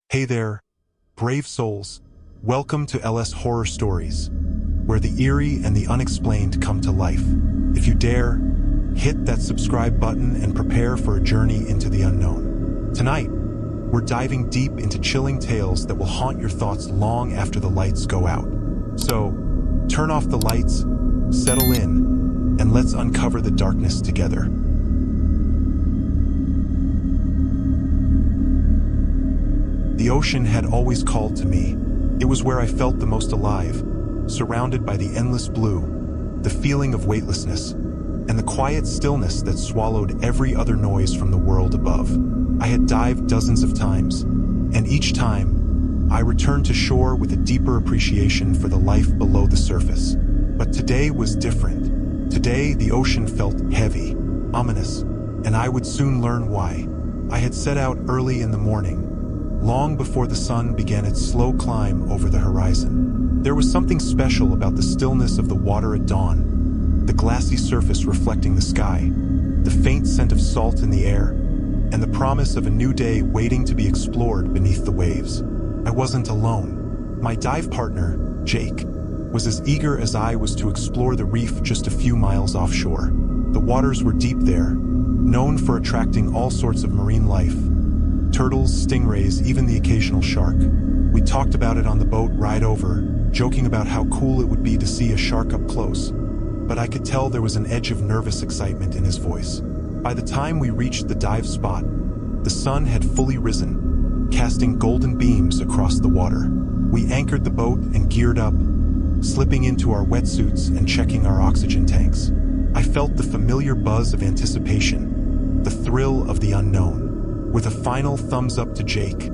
Hey there, brave souls. Welcome to LS Horror Stories, where the eerie and the unexplained come to life. If you dare, hit that subscribe button and prepare for a journey into the unknown. Tonight, we're diving deep into chilling tales that will haunt your thoughts long after the lights go out. So, turn off the lights, settle in, and let's uncover the darkness together. The ocean had always called to me. It was where I felt the most alive, surrounded by the endless blue, the feeling of weightlessness, and the quiet stillness that swallowed every other noise from the world above. I had dived dozens of times, and each time, I returned to shore with a deeper appreciation for the life below the surface. But today was different. Today, the ocean felt heavy, ominous, and I would soon learn why. I had set out early in the morning, long before the sun began its slow climb over the horizon. There was something special about the stillness of the water at dawn, the glassy surface reflecting the sky, the faint scent of salt in the air, and the promise of a new day waiting to be explored beneath the waves. I wasn't alone. My dive partner, Jake, was as eager as I was to explore the reef just a few miles offshore. The waters were deep there, known for attracting all sorts of marine life. Turtles, stingrays, even the occasional shark. We talked about it on the boat ride over, joking about how cool it would be to see a shark up close. But I could tell there was an edge of nervous excitement in his voice. By the time we reached the dive spot, the sun had fully risen, casting golden beams across the water. We anchored the boat and geared up, slipping into our wetsuits and checking our oxygen tanks. I felt the familiar buzz of anticipation, the thrill of the unknown. With a final thumbs up to Jake,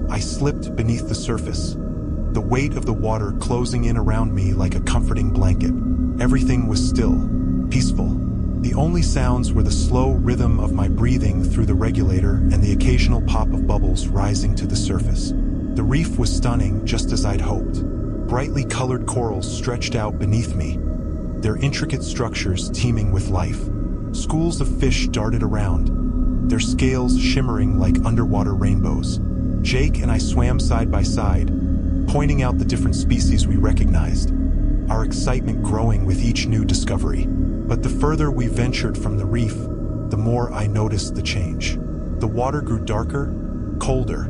I slipped beneath the surface, the weight of the water closing in around me like a comforting blanket. Everything was still, peaceful. The only sounds were the slow rhythm of my breathing through the regulator and the occasional pop of bubbles rising to the surface. The reef was stunning, just as I'd hoped. Brightly colored corals stretched out beneath me, their intricate structures teeming with life. Schools of fish darted around, their scales shimmering like underwater rainbows. Jake and I swam side by side, pointing out the different species we recognized, our excitement growing with each new discovery. But the further we ventured from the reef, the more I noticed the change. The water grew darker, colder,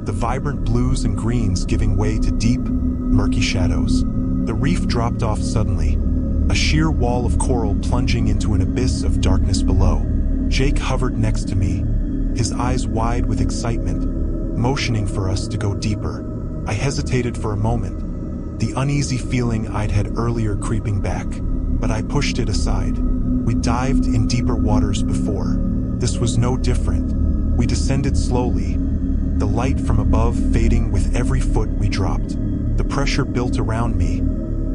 the vibrant blues and greens giving way to deep, murky shadows. The reef dropped off suddenly, a sheer wall of coral plunging into an abyss of darkness below. Jake hovered next to me, his eyes wide with excitement, motioning for us to go deeper. I hesitated for a moment, the uneasy feeling I'd had earlier creeping back, but I pushed it aside. We dived in deeper waters before. This was no different. We descended slowly, the light from above fading with every foot we dropped. The pressure built around me,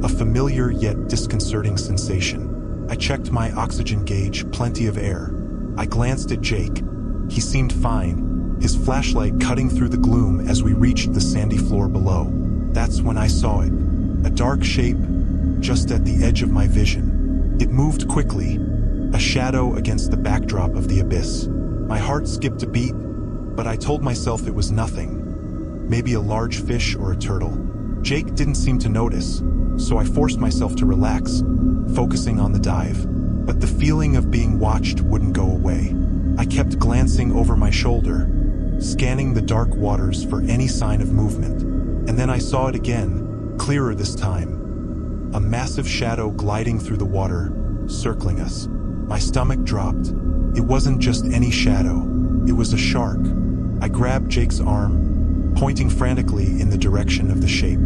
a familiar yet disconcerting sensation. I checked my oxygen gauge, plenty of air. I glanced at Jake. He seemed fine, his flashlight cutting through the gloom as we reached the sandy floor below. That's when I saw it, a dark shape just at the edge of my vision. It moved quickly, a shadow against the backdrop of the abyss. My heart skipped a beat, but I told myself it was nothing, maybe a large fish or a turtle. Jake didn't seem to notice, so I forced myself to relax, focusing on the dive. But the feeling of being watched wouldn't go away. I kept glancing over my shoulder, scanning the dark waters for any sign of movement. And then I saw it again, clearer this time. A massive shadow gliding through the water, circling us. My stomach dropped. It wasn't just any shadow. It was a shark. I grabbed Jake's arm, pointing frantically in the direction of the shape.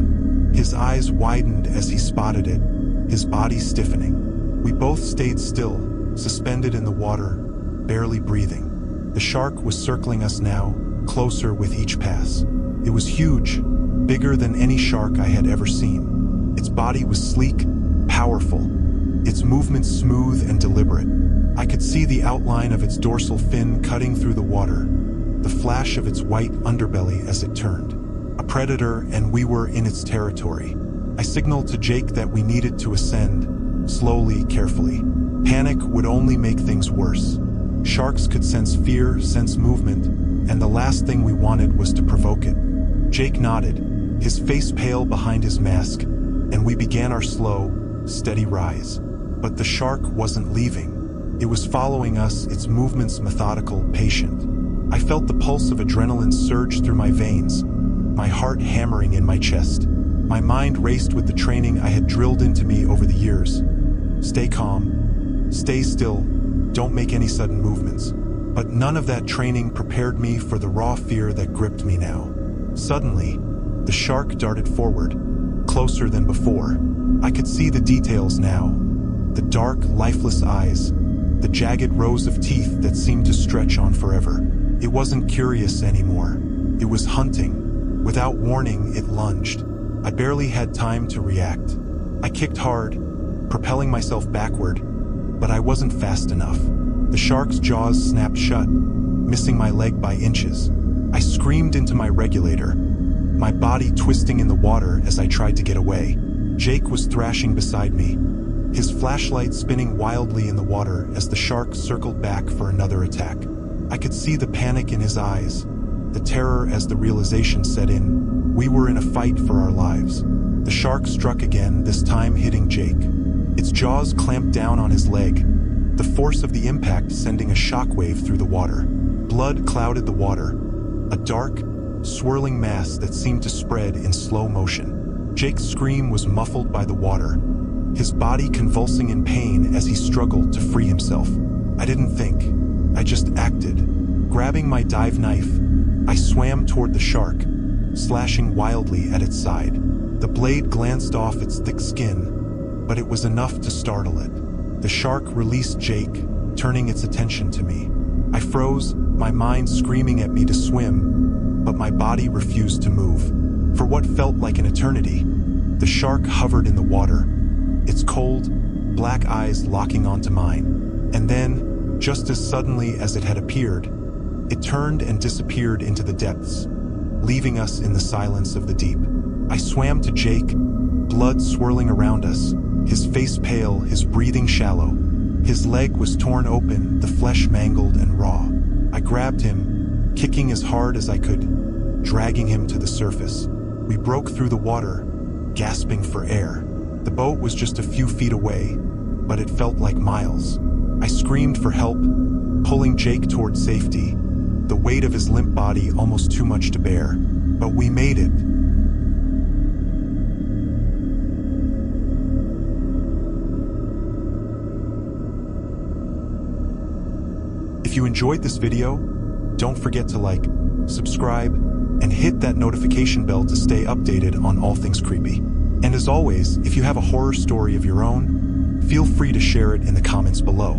His eyes widened as he spotted it, his body stiffening. We both stayed still, suspended in the water, barely breathing. The shark was circling us now, closer with each pass. It was huge, bigger than any shark I had ever seen. Its body was sleek, powerful, its movements smooth and deliberate. I could see the outline of its dorsal fin cutting through the water, the flash of its white underbelly as it turned. A predator, and we were in its territory. I signaled to Jake that we needed to ascend, slowly, carefully. Panic would only make things worse. Sharks could sense fear, sense movement, and the last thing we wanted was to provoke it. Jake nodded, his face pale behind his mask, and we began our slow, steady rise. But the shark wasn't leaving. It was following us, its movements methodical, patient. I felt the pulse of adrenaline surge through my veins, my heart hammering in my chest. My mind raced with the training I had drilled into me over the years. Stay calm, stay still, don't make any sudden movements. But none of that training prepared me for the raw fear that gripped me now. Suddenly, the shark darted forward, closer than before. I could see the details now. The dark, lifeless eyes, the jagged rows of teeth that seemed to stretch on forever. It wasn't curious anymore. It was hunting. Without warning, it lunged. I barely had time to react. I kicked hard, propelling myself backward, but I wasn't fast enough. The shark's jaws snapped shut, missing my leg by inches. I screamed into my regulator, my body twisting in the water as I tried to get away. Jake was thrashing beside me, his flashlight spinning wildly in the water as the shark circled back for another attack. I could see the panic in his eyes, the terror as the realization set in. We were in a fight for our lives. The shark struck again, this time hitting Jake. Its jaws clamped down on his leg, the force of the impact sending a shockwave through the water. Blood clouded the water, a dark, swirling mass that seemed to spread in slow motion. Jake's scream was muffled by the water, his body convulsing in pain as he struggled to free himself. I didn't think, I just acted. Grabbing my dive knife, I swam toward the shark, slashing wildly at its side. The blade glanced off its thick skin, but it was enough to startle it. The shark released Jake, turning its attention to me. I froze, my mind screaming at me to swim, but my body refused to move. For what felt like an eternity, the shark hovered in the water, its cold, black eyes locking onto mine. And then, just as suddenly as it had appeared, it turned and disappeared into the depths, leaving us in the silence of the deep. I swam to Jake, blood swirling around us, his face pale, his breathing shallow. His leg was torn open, the flesh mangled and raw. I grabbed him, kicking as hard as I could, dragging him to the surface. We broke through the water, gasping for air. The boat was just a few feet away, but it felt like miles. I screamed for help, pulling Jake toward safety, the weight of his limp body almost too much to bear. But we made it. If you enjoyed this video, don't forget to like, subscribe, and hit that notification bell to stay updated on all things creepy. And as always, if you have a horror story of your own, feel free to share it in the comments below.